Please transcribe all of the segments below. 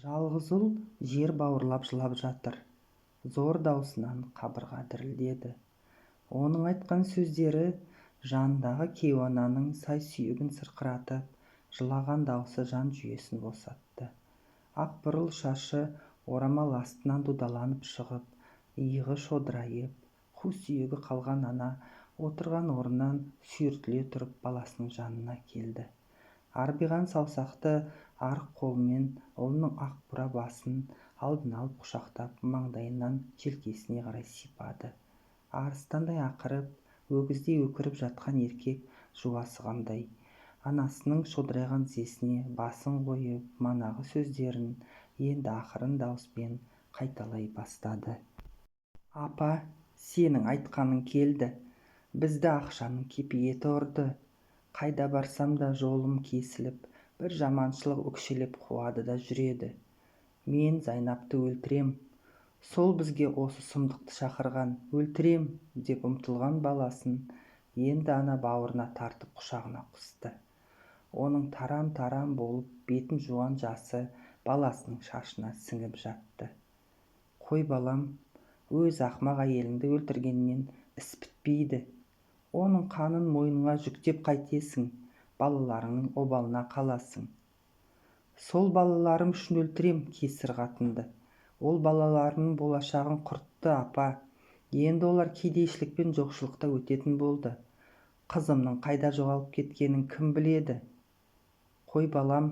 Жалғыз ұл жер бауырлап жылап жатыр. Зор даусынан қабырға дірілдеді. Оның айтқан сөздері жанындағы кейуананың сай-сүйегін сырқыратып, жылаған даусы жан жүйесін босатты. Ақ бурыл шашы орамал астынан дудаланып шығып, иығы шодырайып, қу сүйегі қалған ана отырған орнынан сүйіртіле тұрып баласының жанына келді. Арбиған саусақты арық қолымен ұлының ақ бура басын алдына алып құшақтап, маңдайынан желкесіне қарай сипады. Арыстандай ақырып, өгіздей өкіріп жатқан еркек жуасығандай, анасының шодырайған тізесіне басын қойып, манағы сөздерін енді ақырын дауыспен қайталай бастады. Апа, сенің айтқаның келді. Бізді ақшаның кепиеті ұрды. Қайда барсам да жолым кесіліп, бір жаманшылық өкшелеп қуады да жүреді. Мен Зайнапты өлтірем. Сол бізге осы сұмдықты шақырған, өлтірем, деп ұмтылған баласын енді ана бауырына тартып құшағына қысты. Оның тарам-тарам болып бетін жуған жасы баласының шашына сіңіп жатты. Қой балам, өз ақымақ әйеліңді өлтіргеннен іс бітпейді. Оның қанын мойныңа жүктеп қайтесің, балаларыңның обалына қаласың. Сол балаларым үшін өлтірем кесір қатынды. Ол балаларымның болашағын құртты, апа. Енді олар кедейшілік пен жоқшылықта өтетін болды. Қызымның қайда жоғалып кеткенін кім біледі? Қой балам,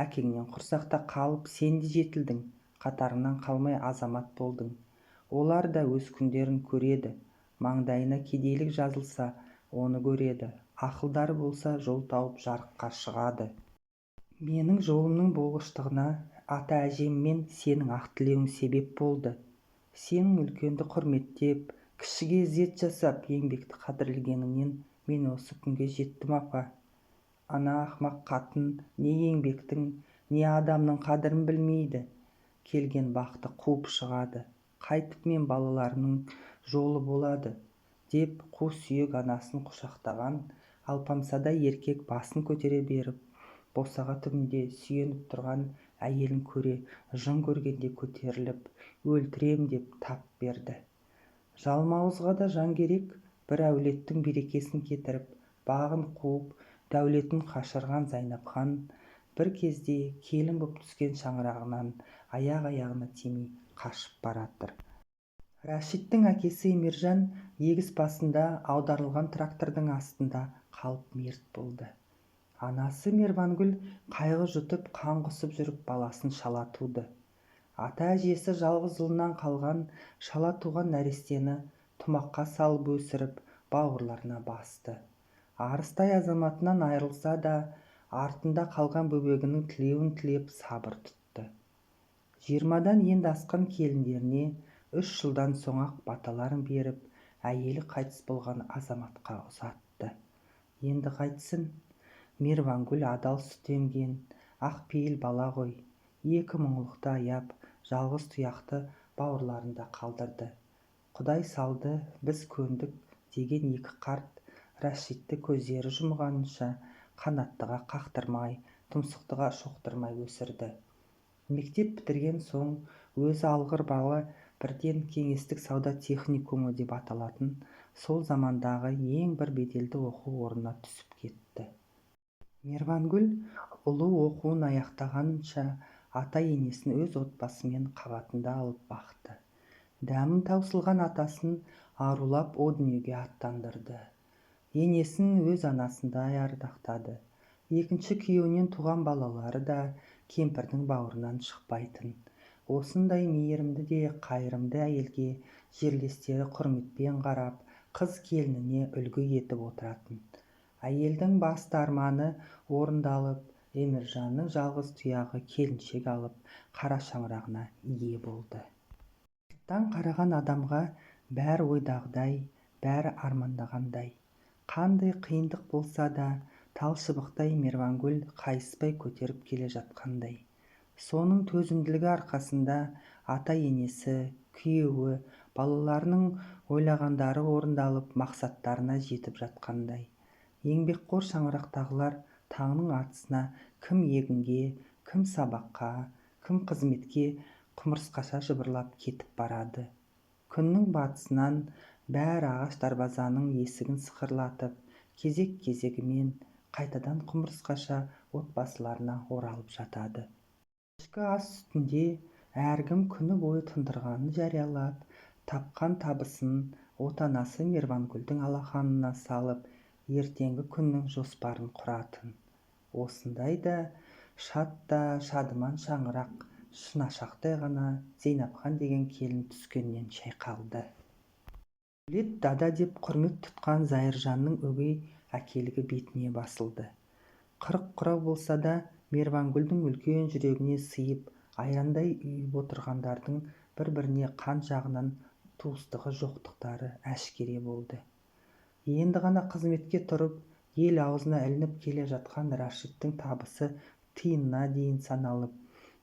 әкеңнен құрсақта қалып сен де жетілдің, қатарыңнан қалмай азамат болдың. Олар да өз күндерін көреді. Маңдайына кедейлік жазылса, оны көреді. Ақылдары болса, жол тауып жарыққа шығады. Менің жолымның болғыштығына ата әжеммен сенің ақ тілеуің себеп болды. Сенің үлкенді құрметтеп, кішіге ізет жасап, еңбекті қадірлегеніңнен мен осы күнге жеттім, апа. Ана ақымақ қатын не еңбектің, не адамның қадірін білмейді. Келген бақты қуып шығады. Қайтып мен балаларының жолы болады, деп қу сүйек анасын құшақтаған алпамсадай еркек басын көтере беріп, босаға түбінде сүйеніп тұрған әйелін көре, жын көргенде көтеріліп, өлтірем деп тап берді. Жалмауызға да жан керек, бір әулеттің берекесін кетіріп, бағын қуып, дәулетін қашырған Зайнап хан бір кезде келін боп түскен шаңырағынан аяқ-аяғына тимей қашып баратыр. Рәшиттің әкесі Емержан егіс басында аударылған трактордың астында қалып мерт болды. Анасы Мервангүл қайғы жұтып, қан құсып жүріп баласын шала туды. Ата әжесі жалғыз ұлынан қалған шала туған нәрестені тұмаққа салып өсіріп, бауырларына басты. Арыстай азаматынан айырылса да, артында қалған бөбегінің тілеуін тілеп сабыр тұтты. 20-дан енді асқан келіндеріне 3 жылдан соң-ақ баталарын беріп, әйелі қайтыс болған азаматқа ұзатты. Енді қайтсын? Мервангүл адал сүт емген, ақ пейіл бала ғой. 2 мұңлықты аяп, жалғыз тұяқты бауырларында қалдырды. Құдай салды, біз көндік деген 2 қарт Рәшитті көздері жұмғанынша қанаттыға қақтырмай, тұмсықтыға шоқтырмай өсірді. Мектеп бітірген соң өзі алғыр бала бірден кеңестік сауда техникумы деп аталатын сол замандағы ең бір беделді оқу орнына түсіп кетті. Мервангүл ұлы оқуын аяқтағанынша ата-енесін өз отбасымен қабатында алып бақты. Дәмін таусылған атасын арулап о дүниеге аттандырды. Енесін өз анасындай ардақтады. Екінші күйеуінен туған балалары да кемпірдің бауырынан шықпайтын. Осындай мейірімді де қайырымды әйелге жерлестері құрметпен қарап, қыз келініне үлгі етіп отыратын. Әйелдің басты арманы орындалып, Емержанның жалғыз тұяғы келіншек алып, қара шаңырағына ие болды. Сырттан қараған адамға бәрі ойдағыдай, бәрі армандағандай. Қандай қиындық болса да, талшыбықтай Мервангүл қайыспай көтеріп келе жатқандай. Соның төзімділігі арқасында ата-енесі, күйеуі, балаларының ойлағандары орындалып, мақсаттарына жетіп жатқандай. Еңбекқор шаңырақтағылар таңның атысына кім егінге, кім сабаққа, кім қызметке құмырсқаша жыбырлап кетіп барады. Күннің батысынан бәрі ағаш дарбазаның есігін сықырлатып, кезек-кезегімен қайтадан құмырсқаша отбасыларына оралып жатады. Кешкі ас үстінде әркім күні бойы тындырғанын жариялап, тапқан табысын отанасы Мейірбангүлдің алақанына салып, ертеңгі күннің жоспарын құратын. Осындайда шат та шадыман шаңырақ шынашақтай ғана Зейнапхан деген келін түскеннен шайқалды. Өлет дада деп құрмет тұтқан Зайыржанның өгей әкелігі бетіне басылды. Қырық құрау болса да, Мейірбангүлдің үлкен жүрегіне сыйып, айрандай үйіп отырғандардың бір-біріне қан жағынан туыстығы жоқтықтары әшкере болды. Енді ғана қызметке тұрып, ел аузына ілініп келе жатқан Рашидтің табысы тиынына дейін саналып,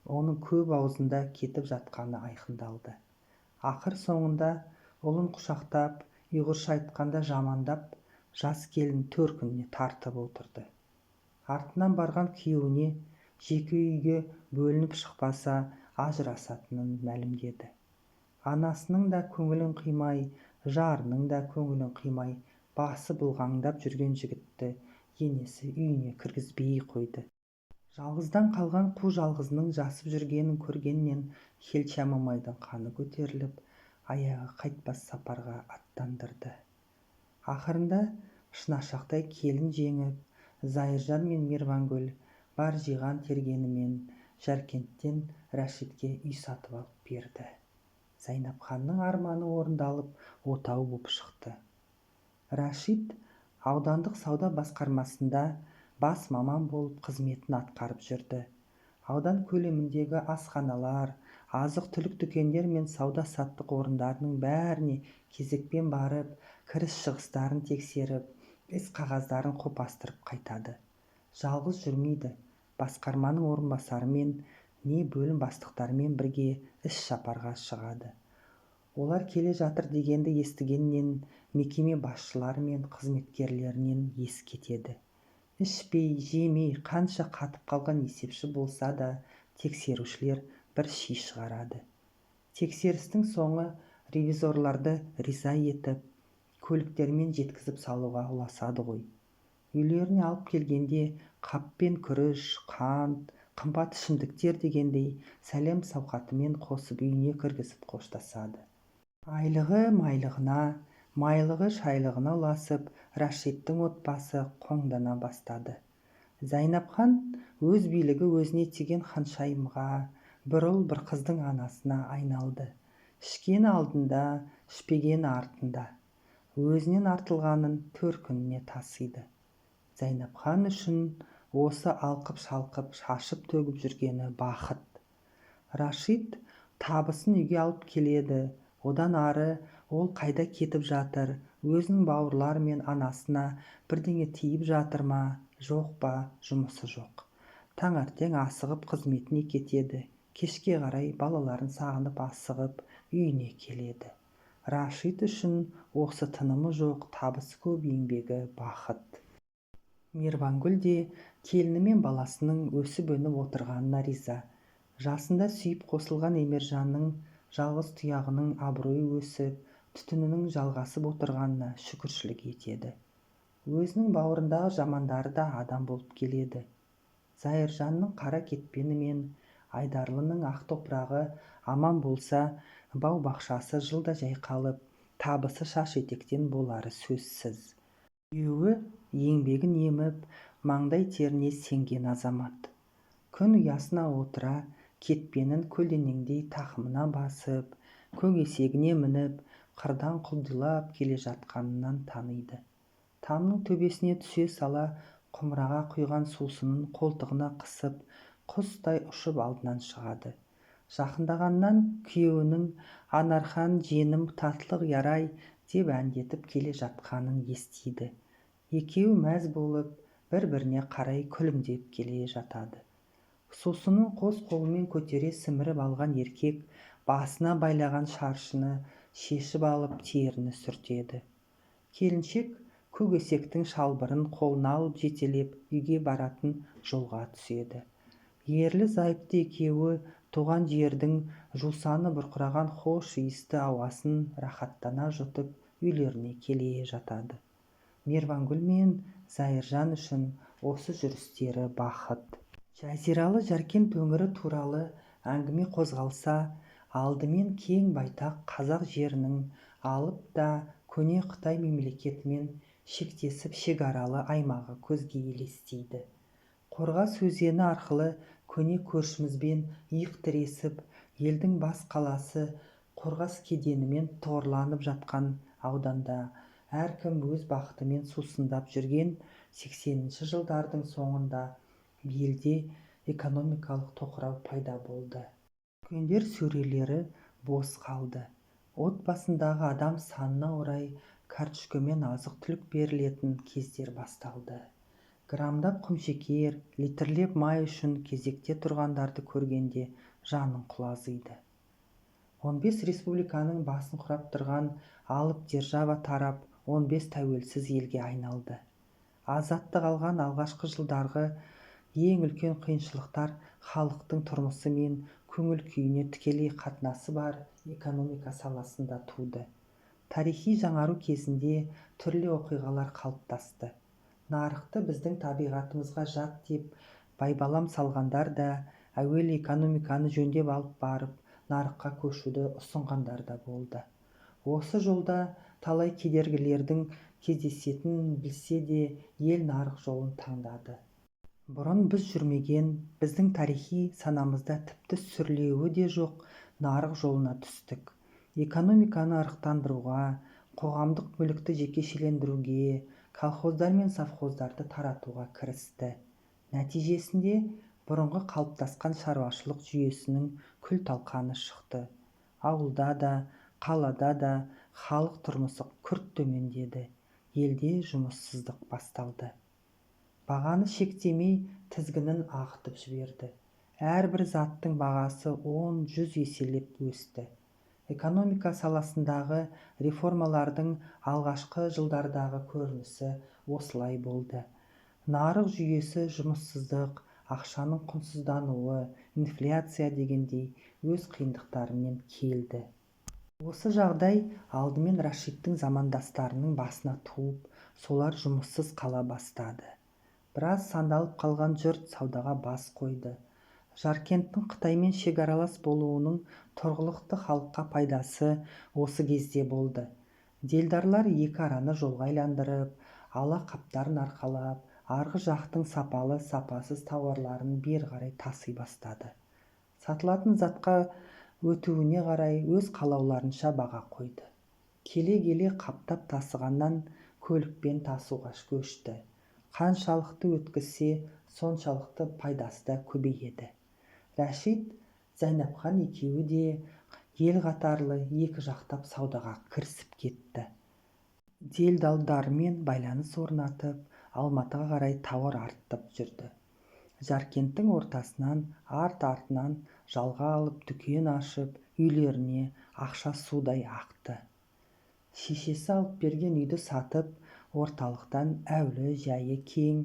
оның көп аузында кетіп жатқаны айқындалды. Ақыр соңында ұлын құшақтап, ұйғырша айтқанда жамандап, жас келін төркініне тартып отырды. Артынан барған күйеуіне жеке үйге бөлініп шықпаса ажырасатынын мәлімдеді. Анасының да көңілін қимай, жарының да көңілін қимай, басы бұлғаңдап жүрген жігітті енесі үйіне кіргізбей қойды. Жалғыздан қалған қу жалғызының жасып жүргенін көргеннен Хелча Мамайдың қаны көтеріліп, аяғы қайтпас сапарға аттандырды. Ақырында шынашақтай келін жеңіп, Зайыржан мен Мейірбангүл бар жиған тергенімен Жаркенттен Рашидке үй сатып алып берді. Зайнапханның арманы орындалып, отау боп шықты. Рашид аудандық сауда басқармасында бас маман болып қызметін атқарып жүрді. Аудан көлеміндегі асханалар, азық-түлік дүкендер мен сауда-саттық орындарының бәріне кезекпен барып, кіріс-шығыстарын тексеріп, іс-қағаздарын қопастырып қайтады. Жалғыз жүрмейді, басқарманың орынбасарымен не бөлім бастықтарымен бірге іс-сапарға шығады. Олар келе жатыр дегенді естігеннен мекеме басшылары мен қызметкерлерінен ес кетеді. Ішпей, жемей, қанша қатып қалған есепші болса да, тексерушілер бір ши шығарады. Тексерістің соңы ревизорларды риза етіп, көліктермен жеткізіп салуға ұласады ғой. Үйлеріне алып келгенде қаппен күріш, қант, қымбат ішімдіктер дегендей сәлем сауқатымен қосып үйіне кіргізіп қоштасады. Айлығы майлығына, майлығы шайлығына ұласып, Рашидтің отбасы қоңдана бастады. Зайнапхан өз билігі өзіне тиген ханшайымға, бір ұл бір қыздың анасына айналды. Ішкені алдында, ішпегені артында. Өзінен артылғанын төркініне тасиды. Зайнапхан үшін осы алқып-шалқып, шашып-төгіп жүргені бақыт. Рашид табысын үйге алып келеді. Одан ары ол қайда кетіп жатыр, өзінің бауырлары мен анасына бірдеңе тиіп жатыр ма, жоқ па, жұмысы жоқ. Таңертең асығып қызметіне кетеді. Кешке қарай балаларын сағынып асығып үйіне келеді. Рашид үшін осы тынымы жоқ, табысы көп еңбегі бақыт. Мейірбангүл де келіні мен баласының өсіп-өніп отырғанына риза. Жасында сүйіп қосылған Емержанның жалғыз тұяғының абыройы өсіп, түтінінің жалғасып отырғанына шүкіршілік етеді. Өзінің бауырындағы жамандары да адам болып келеді. Зайыржанның қара кетпені мен Айдарлының ақ топырағы аман болса, бау-бақшасы жылда жайқалып, табысы шаш етектен болары сөзсіз. Күйеуі еңбегін еміп, маңдай теріне сенген азамат. Күн ұясына отыра, кетпенін көлденеңдей тақымына басып, көк-есегіне мініп, қырдан құлдилап келе жатқанынан таниды. Тамның төбесіне түсе сала, құмыраға құйған сусынын қолтығына қысып, құстай ұшып алдынан шығады. Жақындағаннан күйеуінің Анархан женім татылық ярай деп әндетіп келе жатқанын естиді. Екеуі мәз болып, бір-біріне қарай күлімдеп келе жатады. Сусынын қос қолымен көтере сіміріп алған еркек басына байлаған шаршыны шешіп алып теріні сүртеді. Келіншек көк-есектің шалбырын қолына алып жетелеп үйге баратын жолға түседі. Ерлі-зайыпты екеуі туған жердің жусаны бұрқыраған хош иісті ауасын рахаттана жұтып үйлеріне келе жатады. Мейірбангүл мен Зайыржан үшін осы жүрістері бақыт. Жазиралы Жаркент өңірі туралы әңгіме қозғалса, алдымен кең байтақ қазақ жерінің алып да көне Қытай мемлекетімен шектесіп шекаралы аймағы көзге елестейді. Қорғас өзені арқылы көне көршімізбен иық тіресіп, елдің бас қаласы Қорғас кеденімен тұғырланып жатқан ауданда әркім өз бақытымен сусындап жүрген 80-ші жылдардың соңында елде экономикалық тоқырау пайда болды. Дүкендер сөрелері бос қалды. Отбасындағы адам санына орай карточкамен азық-түлік берілетін кездер басталды. Грамдап құмшекер, литрлеп май үшін кезекте тұрғандарды көргенде жаның құлазиды. 15 республиканың басын құрап тұрған алып держава тарап 15 тәуелсіз елге айналды. Азаттық алған алғашқы жылдарғы ең үлкен қиыншылықтар халықтың тұрмысы мен көңіл күйіне тікелей қатынасы бар экономика саласында туды. Тарихи жаңару кезінде түрлі оқиғалар қалыптасты. Нарықты біздің табиғатымызға жат деп байбалам салғандар да, әуелі экономиканы жөндеп алып барып, нарыққа көшуді ұсынғандар да болды. Осы жолда талай кедергілердің кездесетінін білсе де, ел нарық жолын таңдады. Бұрын біз жүрмеген, біздің тарихи санамызда тіпті сүрлеуі де жоқ нарық жолына түстік. Экономиканы ырықтандыруға, қоғамдық мүлікті жекешелендіруге, колхоздар мен совхоздарды таратуға кірісті. Нәтижесінде бұрынғы қалыптасқан шаруашылық жүйесінің күл-талқаны шықты. Ауылда да, қалада да халық тұрмысы күрт төмендеді. Елде жұмыссыздық басталды. Бағаны шектемей тізгінін ағытып жіберді. Әрбір заттың бағасы 10-100 еселеп өсті. Экономика саласындағы реформалардың алғашқы жылдардағы көрінісі осылай болды. Нарық жүйесі жұмыссыздық, ақшаның құнсыздануы, инфляция дегендей өз қиындықтарымен келді. Осы жағдай алдымен Рашидтің замандастарының басына туып, солар жұмыссыз қала бастады. Біраз сандалып қалған жұрт саудаға бас қойды. Жаркенттің Қытаймен шекаралас болуының тұрғылықты халыққа пайдасы осы кезде болды. Делдарлар екі араны жолға айландырып, ала қаптарын арқалап, арғы жақтың сапалы, сапасыз тауарларын бері қарай таси бастады. Сатылатын затқа өтуіне қарай өз қалауларынша баға қойды. Келе-келе қаптап тасығаннан көлікпен тасуға көшті. Қаншалықты өткізсе, соншалықты пайдасы да көбейеді. Рашид, Зайнапхан екеуі де ел қатарлы екі жақтап саудаға кірісіп кетті. Делдалдармен байланыс орнатып, Алматыға қарай тауар арттып жүрді. Жаркенттің ортасынан арт-артынан жалға алып дүкен ашып, үйлеріне ақша судай ақты. Шешесі алып берген үйді сатып, орталықтан әулі жайы кең,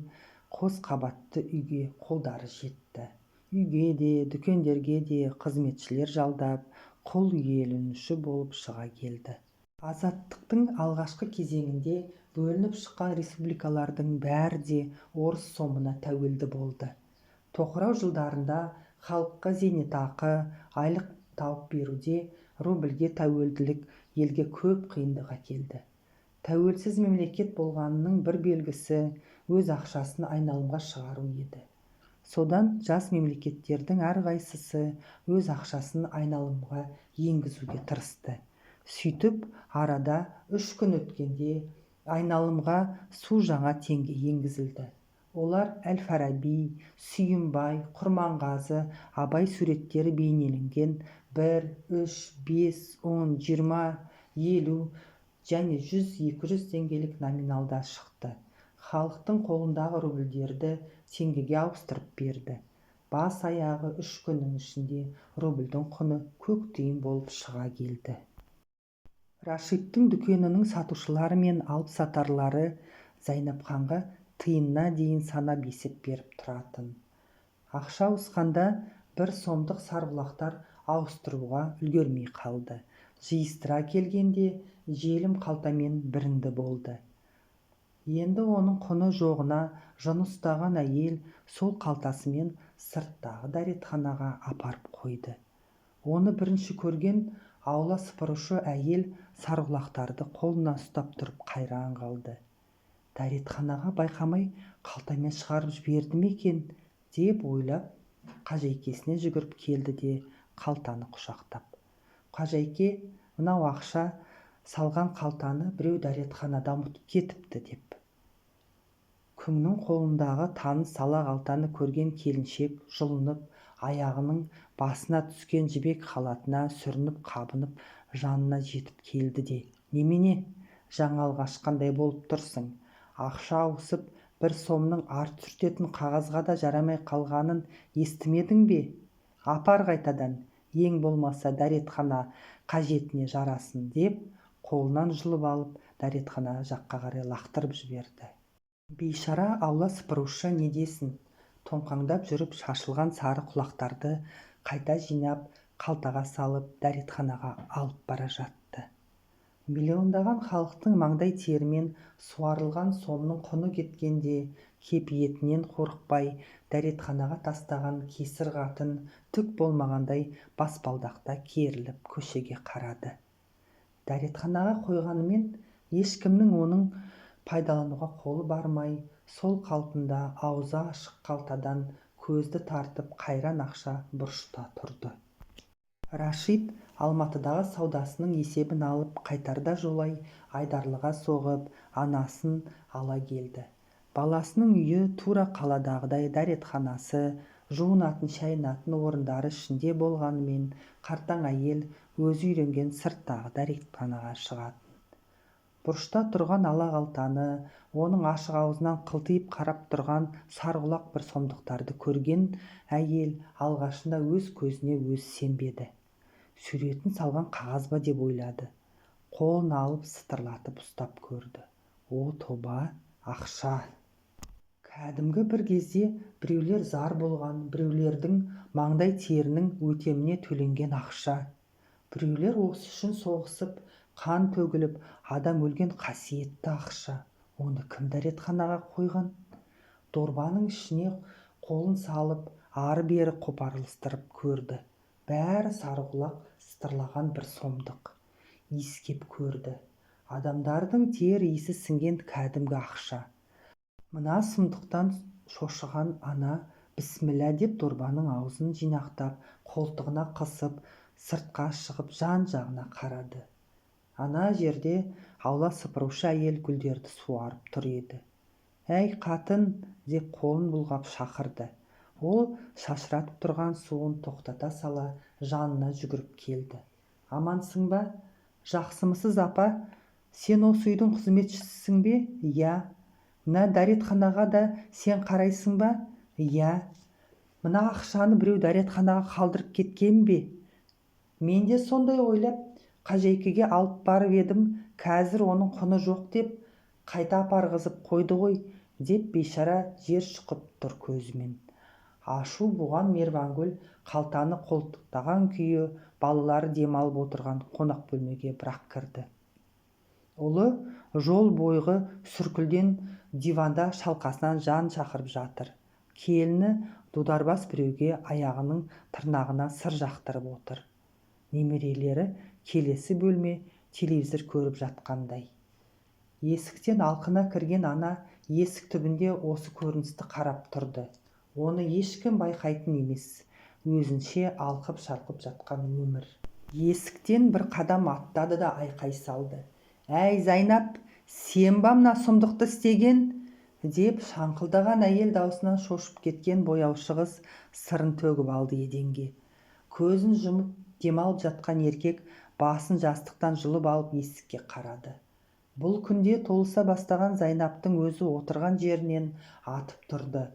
қос қабатты үйге қолдары жетті. Үйге де, дүкендерге де қызметшілер жалдап, құл иеленуші болып шыға келді. Азаттықтың алғашқы кезеңінде бөлініп шыққан республикалардың бәрі де орыс сомына тәуелді болды. Тоқырау жылдарында халыққа зейнетақы, айлық тауып беруде рубльге тәуелділік елге көп қиындық әкелді. Тәуелсіз мемлекет болғанының бір белгісі өз ақшасын айналымға шығару еді. Содан жас мемлекеттердің әрқайсысы өз ақшасын айналымға енгізуге тырысты. Сөйтіп, арада 3 күн өткенде айналымға су жаңа теңге енгізілді. Олар Әл-Фараби, Сүйінбай, Құрманғазы, Абай суреттері бейнеленген 1, 3, 5, 10, 20, 50 және 100-200 теңгелік номиналда шықты. Халықтың қолындағы рубльдерді теңгеге ауыстырып берді. Бас аяғы 3 күннің ішінде рубльдің құны көк тиын болып шыға келді. Рашидтің дүкенінің сатушылары мен алып сатарлары Зайнапханға тиынына дейін санап есеп беріп тұратын. Ақша ауысқанда бір сомдық сарғұлақтар ауыстыруға үлгермей қалды. Жиыстыра келгенде желім қалтамен бірінді болды. Енді оның құны жоғына жын ұстаған әйел сол қалтасымен сырттағы дәретханаға апарып қойды. Оны бірінші көрген аула сыпырушы әйел сарғұлақтарды қолына ұстап тұрып қайран қалды. Дәретханаға байқамай қалтамен шығарып жіберді ме екен деп ойлап, қажайкесіне жүгіріп келді де қалтаны құшақтап: «Қажайке, мынау ақша салған қалтаны біреу дәретханада ұмытып кетіпті» деп. Күңнің қолындағы таныс ала қалтаны көрген келіншек жұлынып, аяғының басына түскен жібек халатына сүрініп қабынып жанына жетіп келді де: «Немене, жаңалық ашқандай болып тұрсың? Ақша ауысып, бір сомның арт сүртетін қағазға да жарамай қалғанын естімедің бе? Апар қайтадан, ең болмаса дәретхана қажетіне жарасын» деп қолынан жұлып алып дәретхана жаққа қарай лақтырып жіберді. Бейшара аула сыпырушы не десін, тоңқаңдап жүріп шашылған сары құлақтарды қайта жинап, қалтаға салып дәретханаға алып бара жатты. Миллиондаған халықтың маңдай терімен суарылған сомның құны кеткенде, кепиетінен қорықпай дәретханаға тастаған кесір қатын түк болмағандай баспалдақта керіліп көшеге қарады. Дәретханаға қойғанымен ешкімнің оның пайдалануға қолы бармай, сол қалпында аузы ашық қалтадан көзді тартып қайран ақша бұрышта тұрды. Рашид Алматыдағы саудасының есебін алып қайтарда жолай Айдарлыға соғып, анасын ала келді. Баласының үйі тура қаладағыдай дәретханасы, жуынатын шайынатын орындары ішінде болғанымен, қартаң әйел өзі үйренген сырттағы дәретханаға шығатын. Бұрышта тұрған ала қалтаны, оның ашық аузынан қылтиып қарап тұрған сарғұлақ бір сомдықтарды көрген әйел алғашында өз көзіне өзі сенбеді. Суретін салған қағаз ба деп ойлады. Қолын алып сытырлатып ұстап көрді. О тоба, ақша! Кәдімгі бір кезде біреулер зар болған, біреулердің маңдай терінің өтеміне төленген ақша. Біреулер осы үшін соғысып, қан төгіліп, адам өлген қасиетті ақша. Оны кім дәретханаға қойған? Дорбаның ішіне қолын салып, ары-бері қопарылыстырып көрді. Бәрі сарғұлақ сытырлаған бір сомдық. Иіскеп көрді. Адамдардың тер иісі сіңген кәдімгі ақша. Мына сұмдықтан шошыған ана бісміллә деп дорбаның аузын жинақтап, қолтығына қысып, сыртқа шығып жан-жағына қарады. Ана жерде аула сыпырушы әйел гүлдерді суарып тұр еді. «Әй, қатын!» деп қолын бұлғап шақырды. Ол шашыратып тұрған суын тоқтата сала жанына жүгіріп келді. «Амансың ба? Жақсымысыз, апа? Сен осы үйдің қызметшісісің бе?» «Иә». «Мына дәретханаға да сен қарайсың ба?» «Иә». «Мына ақшаны біреу дәретханаға қалдырып кеткен бе?» «Мен де сондай ойлап Қажайкеге алып барып едім, қазір оның құны жоқ деп қайта апарғызып қойды ғой», деп бейшара жер шұқып тұр көзімен. Ашу буған Мервангүл қалтаны қолтықтаған күйі балалары демалып отырған қонақ бөлмеге бірақ кірді. Ұлы жол бойғы сүркілден диванда шалқасынан жан шақырып жатыр. Келіні дударбас біреуге аяғының тырнағына сыр жақтырып отыр. Немерелері келесі бөлме телевизор көріп жатқандай. Есіктен алқына кірген ана есік түбінде осы көріністі қарап тұрды. Оны ешкім байқайтын емес, өзінше алқып-шалқып жатқан өмір. Есіктен бір қадам аттады да айқай салды. «Әй, Зайнап, сен ба мына сұмдықты істеген?» деп шаңқылдаған әйел даусынан шошып кеткен бояушы қыз сырын төгіп алды еденге. Көзін жұмып демалып жатқан еркек басын жастықтан жұлып алып есікке қарады. Бұл күнде толыса бастаған Зайнаптың өзі отырған жерінен атып тұрды.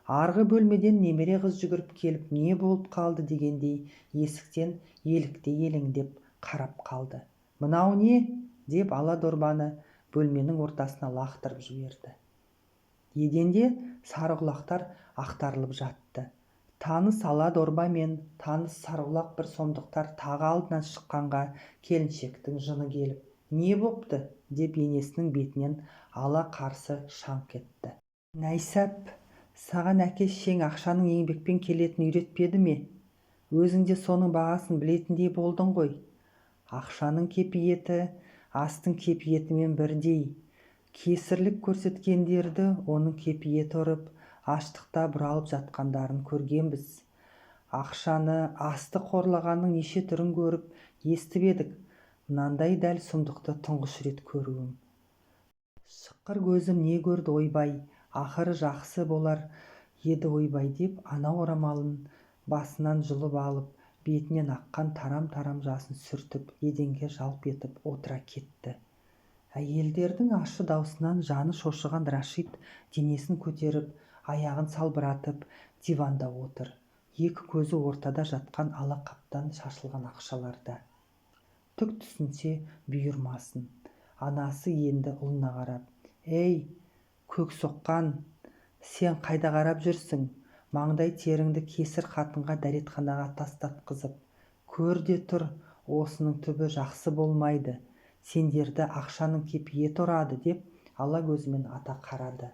Арғы бөлмеден немере қыз жүгіріп келіп не болып қалды дегендей есіктен елеңдеп қарап қалды. «Мынау не?» деп ала дорбаны бөлменің ортасына лақтырып жіберді. Еденде сарғұлақтар ақтарылып жатты. Таныс ала дорба мен таныс сарғұлақ бір сомдықтар тағы алдынан шыққанға келіншектің жыны келіп, «Не бопты?» деп енесінің бетінен ала қарсы шаңқ етті. «Найсап, саған әке-шешең ақшаның еңбекпен келетінін үйретпеді ме? Өзің де соның бағасын білетіндей болдың ғой. Ақшаның кепиеті астың кепиетімен бірдей. Кесірлік көрсеткендерді оның кепиеті ұрып, аштықта бұралып жатқандарын көргенбіз. Ақшаны, асты қорлағанның неше түрін көріп, естіп едік. Мынандай дәл сұмдықты тұңғыш рет көруім. Шыққыр көзім не көрді ойбай, ақыры жақсы болар еді ойбай деп ана орамалын басынан жұлып алып, бетінен аққан тарам-тарам жасын сүртіп, еденге жалп етіп отыра кетті. Әйелдердің ащы даусынан жаны шошыған Рашид денесін көтеріп, аяғын салбыратып, диванда отыр. Екі көзі ортада жатқан ала қаптан шашылған ақшаларда. Түк түсінсе бұйырмасын. Анасы енді ұлына қарап, «Ей, көк соққан, сен қайда қарап жүрсің? Маңдай теріңді кесір қатынға дәретханаға тастатқызып. Көр де тұр, осының түбі жақсы болмайды. Сендерді ақшаның кепиеті ұрады» деп ала көзімен ата қарады.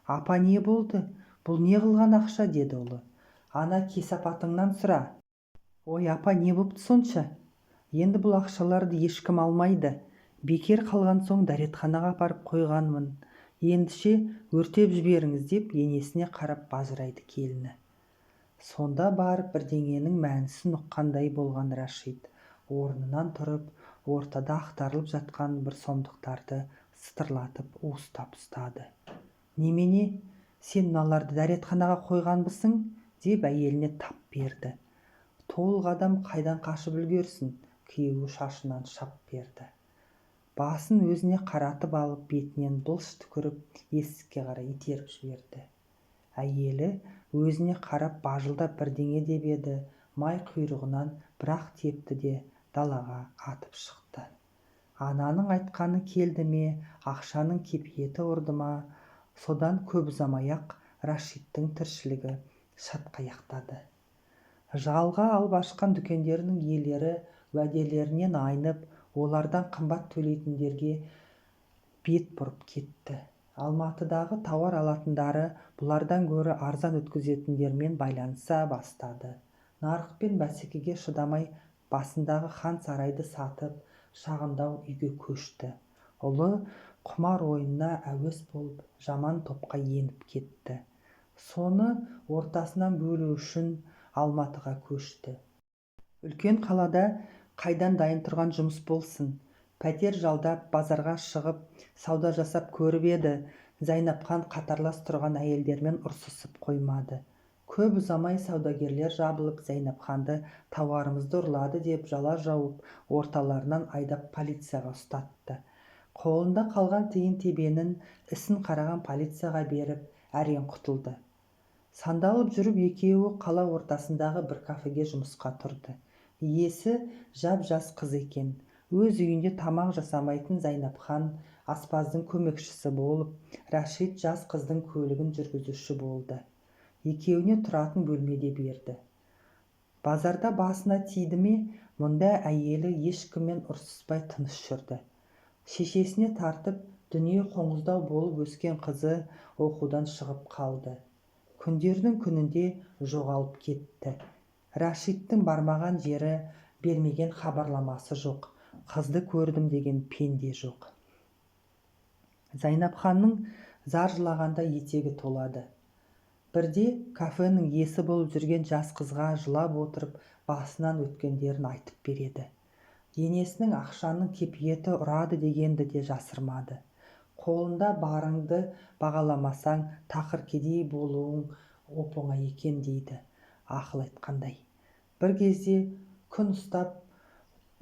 «Апа, не болды? Бұл не қылған ақша?» деді ұлы. «Ана кесапатыңнан сұра». «Ой, апа, не бопты сонша? Енді бұл ақшаларды ешкім алмайды. Бекер қалған соң дәретханаға апарып қойғанмын. Ендеше өртеп жіберіңіз» деп енесіне қарап бажырайды келіні. Сонда барып бірдеңенің мәнісін ұққандай болған Рашид орнынан тұрып, ортада ақтарылып жатқан бір сомдықтарды сытырлатып уыстап ұстады. «Немене, сен мыналарды дәретханаға қойғанбысың?» деп әйеліне тап берді. «Толық адам қайдан қашып үлгерсін?» Күйеуі шашынан шап берді. Басын өзіне қаратып алып, бетінен былш түкіріп, есікке қарай итеріп жіберді. Әйелі өзіне қарап бажылдап бірдеңе деп еді, май құйрығынан бір-ақ тепті де далаға атып шықты. Ананың айтқаны келді ме, ақшаның кепиеті ұрды ма, содан көп ұзамай-ақ Рашидтің тіршілігі шатқаяқтады. Жалға алып ашқан дүкендерінің иелері уәделерінен айнып, олардан қымбат төлейтіндерге бет бұрып кетті. Алматыдағы тауар алатындары бұлардан гөрі арзан өткізетіндермен байланыса бастады. Нарықпен бәсекеге шыдамай басындағы хан сарайды сатып, шағындау үйге көшті. Ұлы құмар ойынына әуес болып, жаман топқа еніп кетті. Соны ортасынан бөлу үшін Алматыға көшті. Үлкен қалада қайдан дайын тұрған жұмыс болсын. Пәтер жалдап, базарға шығып, сауда жасап көріп еді, Зайнапхан қатарлас тұрған әйелдермен ұрсысып қоймады. Көп ұзамай саудагерлер жабылып, Зайнапханды тауарымызды ұрлады деп жала жауып, орталарынан айдап полицияға ұстатты. Қолында қалған тиын тебенін ісін қараған полицияға беріп, әрең құтылды. Сандалып жүріп екеуі қала ортасындағы бір кафеге жұмысқа тұрды. Иесі жап-жас қыз екен. Өз үйінде тамақ жасамайтын Зайнапхан аспаздың көмекшісі болып, Рашид жас қыздың көлігін жүргізуші болды. Екеуіне тұратын бөлмеде берді. Базарда басына тиді ме, мұнда әйелі ешкіммен ұрсыспай тыныш жүрді. Шешесіне тартып, дүние қоңыздау болып өскен қызы оқудан шығып қалды. Күндердің күнінде жоғалып кетті. Рашидтің бармаған жері, бермеген хабарламасы жоқ. Қызды көрдім деген пенде жоқ. Зайнапханның зар жылағанда етегі толады. Бірде кафенің иесі болып жүрген жас қызға жылап отырып, басынан өткендерін айтып береді. Енесінің ақшаның кепиеті ұрады дегенді де жасырмады. Қолында барыңды бағаламасаң, тақыр кедей болуың оп-оңай екен дейді. Ақыл айтқандай. Бір кезде күн ұстап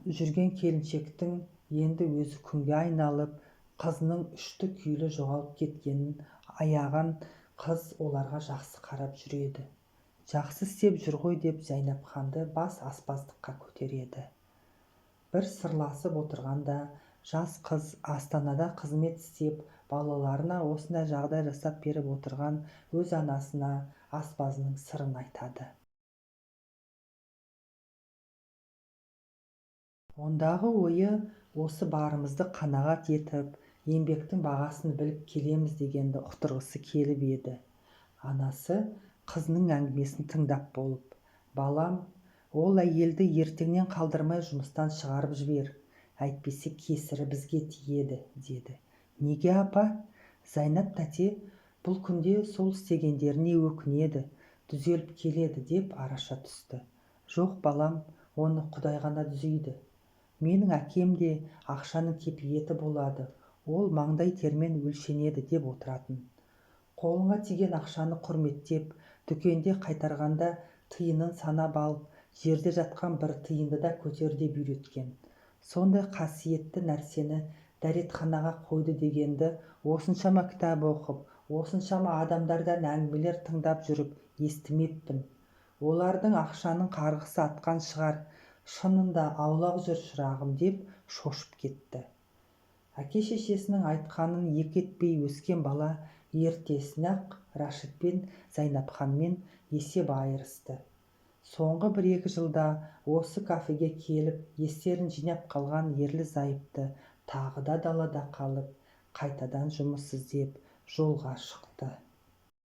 жүрген келіншектің енді өзі күнге айналып, қызының үшті күйлі жоғалып кеткенін аяған қыз оларға жақсы қарап жүреді. Жақсы істеп жүр ғой деп Зайнапханды бас аспаздыққа көтереді. Бір сырласып отырғанда жас қыз Астанада қызмет істеп, балаларына осындай жағдай жасап беріп отырған өз анасына аспазының сырын айтады. Ондағы ойы осы барымызды қанағат етіп, еңбектің бағасын біліп келеміз дегенді ұқтырғысы келіп еді. Анасы қызының әңгімесін тыңдап болып: «Балам, ол әйелді ертеңнен қалдырмай жұмыстан шығарып жібер, әйтпесе кесірі бізге тиеді», деді. «Неге, апа?» «Зайнап тәте бұл күнде сол істегендеріне өкінеді, түзеліп келеді», деп араша түсті. «Жоқ, балам, оны Құдай ғана түзейді. Менің әкем де ақшаның кепиеті болады, ол маңдай термен өлшенеді», деп отыратын. Қолыңа тиген ақшаны құрметтеп, дүкенде қайтарғанда тиынын санап алып, жерде жатқан бір тиынды да көтер деп үйреткен. Сондай қасиетті нәрсені дәретханаға қойды дегенді осыншама кітап оқып, осыншама адамдардан әңгімелер тыңдап жүріп естімеппін. Олардың ақшаның қарғысы атқан шығар, шынында аулақ жүр шырағым», деп шошып кетті. Әке-шешесінің айтқанын екі етпей өскен бала ертесіне-ақ Рашид пен Зайнапханмен есеп айырысты. Соңғы 1-2 жылда осы кафеге келіп естерін жинап қалған ерлі-зайыпты тағы да далада қалып, қайтадан жұмыс іздеп жолға шықты.